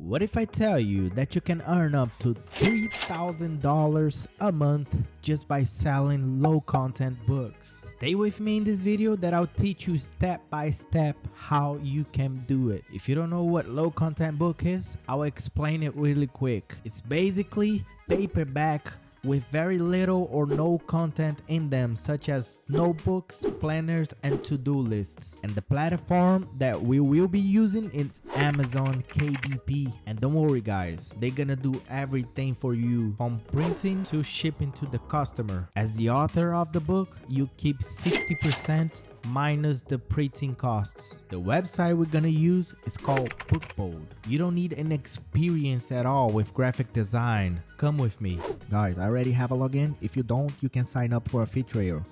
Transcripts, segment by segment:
What if I tell you that you can earn up to $3,000 a month just by selling low content books? Stay with me in this video that I'll teach you step by step how you can do it. If you don't know what low content book is, I'll explain it really quick. It's basically paperback with very little or no content in them, such as notebooks, planners, and to-do lists. And the platform that we will be using is Amazon KDP. And don't worry guys, they're gonna do everything for you from printing to shipping to the customer. As the author of the book, you keep 60% minus the printing costs. The website we're gonna use is called tubebuddy. You don't need an experience at all with graphic design. Come with me. Guys, I already have a login. If you don't, you can sign up for a free trial.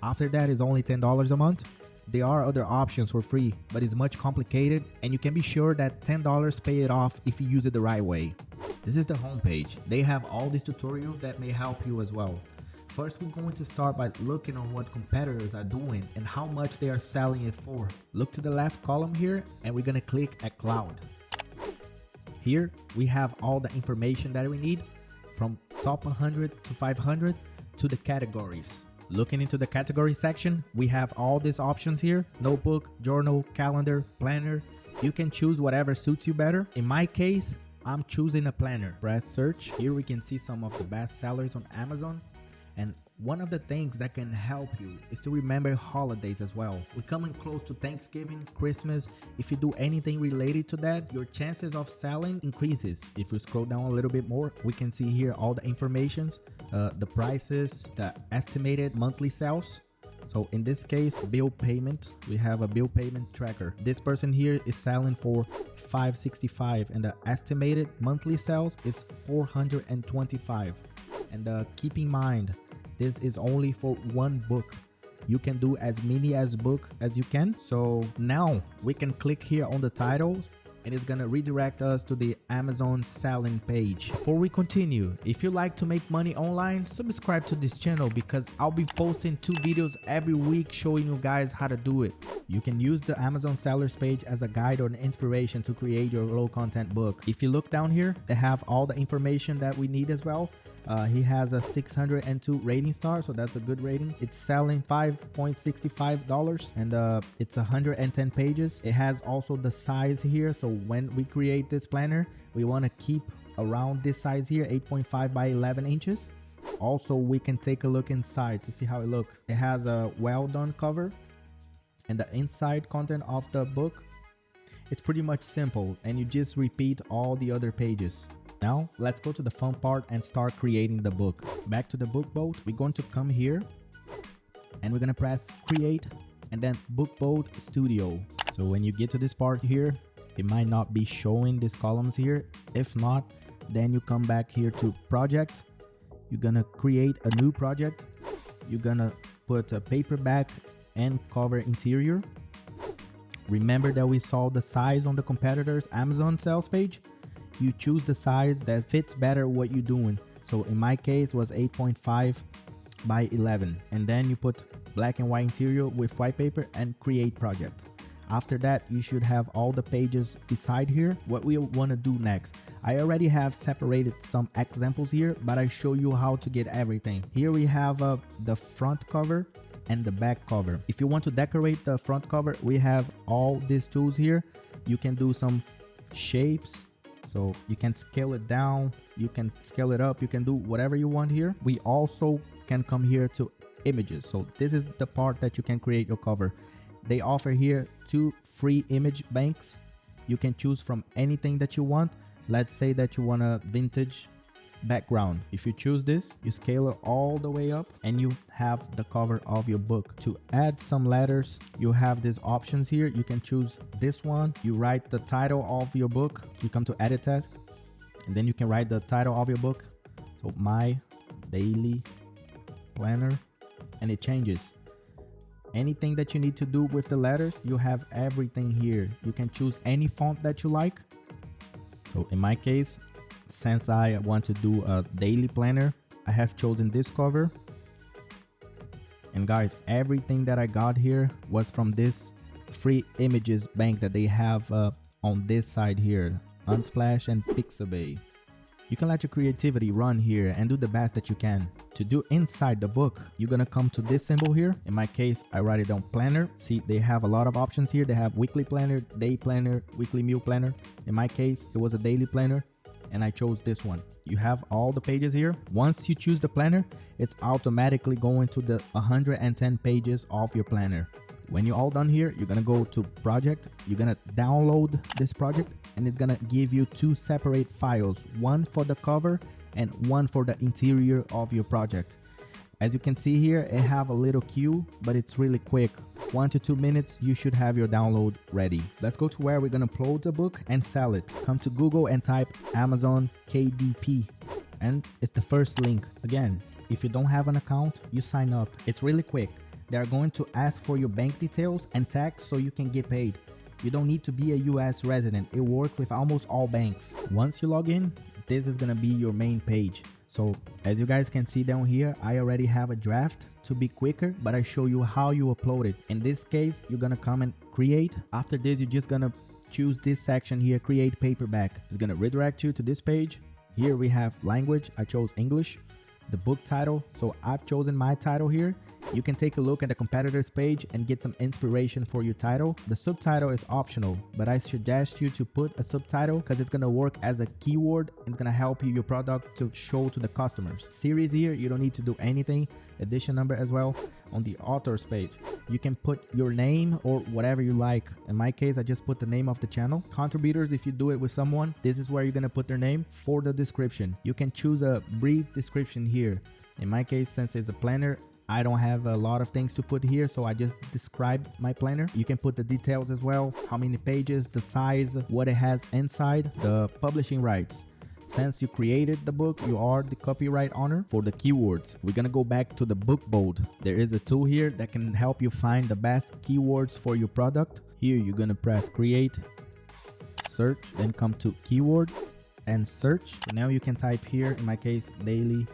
After that, it's only $10 a month. There are other options for free, but it's much complicated and you can be sure that $10 pay it off if you use it the right way. This is the homepage. They have all these tutorials that may help you as well. First, we're going to start by looking on what competitors are doing and how much they are selling it for. Look to the left column here and we're gonna click at cloud. Here we have all the information that we need from top 100 to 500 to the categories. Looking into the category section, we have all these options here: notebook, journal, calendar, planner. You can choose whatever suits you better. In my case, I'm choosing a planner. Press search. Here we can see some of the best sellers on Amazon. And one of the things that can help you is to remember holidays as well. We're coming close to Thanksgiving, Christmas. If you do anything related to that, your chances of selling increases. If we scroll down a little bit more, we can see here all the informations, the prices, the estimated monthly sales. So in this case, bill payment, we have a bill payment tracker. This person here is selling for $565 and the estimated monthly sales is $425. And keep in mind, this is only for one book. You can do as many book as you can. So now we can click here on the titles and it's gonna redirect us to the Amazon selling page. Before we continue, if you like to make money online, subscribe to this channel because I'll be posting 2 videos every week showing you guys how to do it. You can use the Amazon sellers page as a guide or an inspiration to create your low content book. If you look down here, they have all the information that we need as well. He has a 602 rating star, so that's a good rating. It's selling $5.65 and it's 110 pages. It has also the size here, so when we create this planner, we want to keep around this size here, 8.5 by 11 inches. Also, we can take a look inside to see how it looks. It has a well done cover and the inside content of the book. It's pretty much simple and you just repeat all the other pages. Now let's go to the fun part and start creating the book. Back to the tubebuddy, we're going to come here and we're gonna press create and then tubebuddy studio. So when you get to this part here, it might not be showing these columns here. If not, then you come back here to project. You're gonna create a new project. You're gonna put a paperback and cover interior. Remember that we saw the size on the competitors Amazon sales page. You choose the size that fits better what you're doing. So in my case was 8.5 by 11. And then you put black and white interior with white paper and create project. After that, you should have all the pages beside here. What we want to do next, I already have separated some examples here, but I show you how to get everything. Here we have the front cover and the back cover. If you want to decorate the front cover, we have all these tools here. You can do some shapes. So you can scale it down, you can scale it up, you can do whatever you want here. We also can come here to images. So this is the part that you can create your cover. They offer here 2 free image banks. You can choose from anything that you want. Let's say that you want a vintage background. If you choose this, you scale it all the way up and you have the cover of your book. To add some letters, you have these options here. You can choose this one. You write the title of your book. You come to edit task and then you can write the title of your book. So my daily planner, and it changes. Anything that you need to do with the letters, you have everything here. You can choose any font that you like. So in my case, since I want to do a daily planner, I have chosen this cover. And guys, everything that I got here was from this free images bank that they have on this side here. Unsplash, and Pixabay. You can let your creativity run here and do the best that you can. To do inside the book, you're gonna come to this symbol here. In my case, I write it down planner. See, they have a lot of options here. They have weekly planner, day planner, weekly meal planner. In my case, it was a daily planner, and I chose this one. You have all the pages here. Once you choose the planner, it's automatically going to the 110 pages of your planner. When you're all done here, you're gonna go to project, you're gonna download this project, and it's gonna give you two separate files, one for the cover and one for the interior of your project. As you can see here, it have a little queue, but it's really quick. 1 to 2 minutes, you should have your download ready. Let's go to where we're gonna upload the book and sell it. Come to Google and type Amazon KDP, and it's the first link. Again, if you don't have an account, you sign up. It's really quick. They are going to ask for your bank details and tax so you can get paid. You don't need to be a US resident. It works with almost all banks. Once you log in, this is gonna be your main page. So as you guys can see down here, I already have a draft to be quicker, but I show you how you upload it. In this case, you're gonna come and create. After this, you're just gonna choose this section here, create paperback. It's gonna redirect you to this page. Here we have language. I chose English. The book title. So I've chosen my title here. You can take a look at the competitor's page and get some inspiration for your title. The subtitle is optional, but I suggest you to put a subtitle because it's gonna work as a keyword and it's gonna help you your product to show to the customers. Series here, you don't need to do anything. Edition number as well. On the author's page, you can put your name or whatever you like. In my case, I just put the name of the channel. Contributors, if you do it with someone, this is where you're gonna put their name. For the description, you can choose a brief description here. In my case, since it's a planner, I don't have a lot of things to put here, so I just describe my planner. You can put the details as well, how many pages, the size, what it has inside, the publishing rights. Since you created the book, you are the copyright owner. For the keywords, we're gonna go back to the book board. There is a tool here that can help you find the best keywords for your product. Here, you're gonna press create, search, then come to keyword and search. So now you can type here, in my case, daily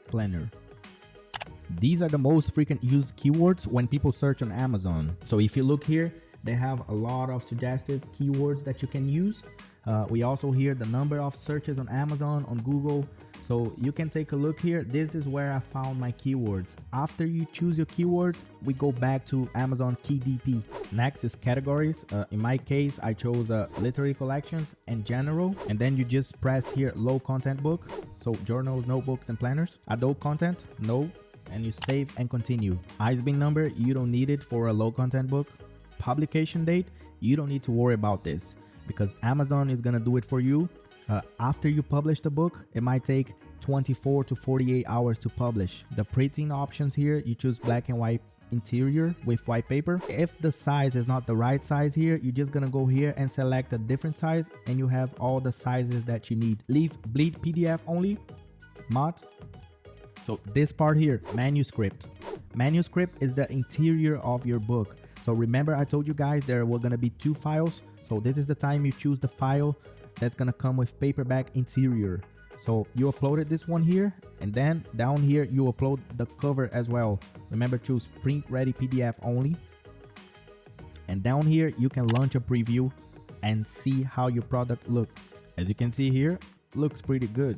planner. These are the most frequent used keywords when people search on Amazon. So if you look here, they have a lot of suggested keywords that you can use. We also hear the number of searches on Amazon, on Google. So you can take a look here. This is where I found my keywords. After you choose your keywords, we go back to Amazon KDP. Next is categories. In my case, I chose literary collections and general. And then you just press here, low content book. So journals, notebooks, and planners. Adult content, no. And you save and continue. ISBN number, you don't need it for a low content book. Publication date, you don't need to worry about this because Amazon is gonna do it for you. After you publish the book, it might take 24 to 48 hours to publish. The printing options here, you choose black and white interior with white paper. If the size is not the right size here, you're just gonna go here and select a different size and you have all the sizes that you need. Leave bleed PDF only, MOT. So this part here, manuscript. Manuscript is the interior of your book. So remember I told you guys there were gonna be two files. So this is the time you choose the file that's gonna come with paperback interior. So you uploaded this one here, and then down here you upload the cover as well. Remember, choose print ready PDF only. And down here you can launch a preview and see how your product looks. As you can see here, looks pretty good.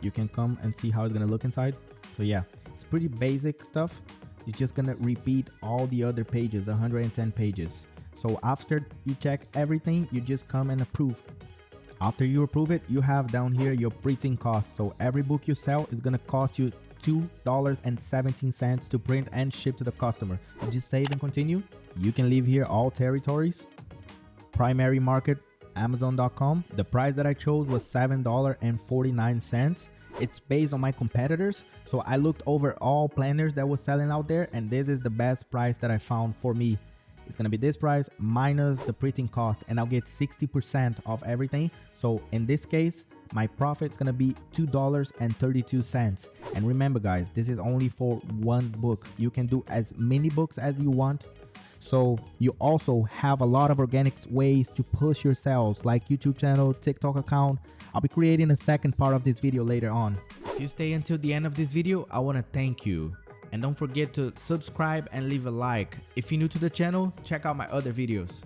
You can come and see how it's gonna look inside. So yeah, it's pretty basic stuff. You're just gonna repeat all the other pages, 110 pages. So after you check everything, you just come and approve. After you approve it, you have down here your printing cost. So every book you sell is gonna cost you $2.17 to print and ship to the customer. You just save and continue. You can leave here all territories. Primary market, Amazon.com. The price that I chose was $7.49. It's based on my competitors. So I looked over all planners that was selling out there, and this is the best price that I found for me. It's gonna be this price minus the printing cost, and I'll get 60% of everything. So in this case, my profit is gonna be $2.32. And remember guys, this is only for one book. You can do as many books as you want. So you also have a lot of organic ways to push your sales, like YouTube channel, TikTok account. I'll be creating a second part of this video later on. If you stay until the end of this video, I want to thank you. And don't forget to subscribe and leave a like. If you're new to the channel, check out my other videos.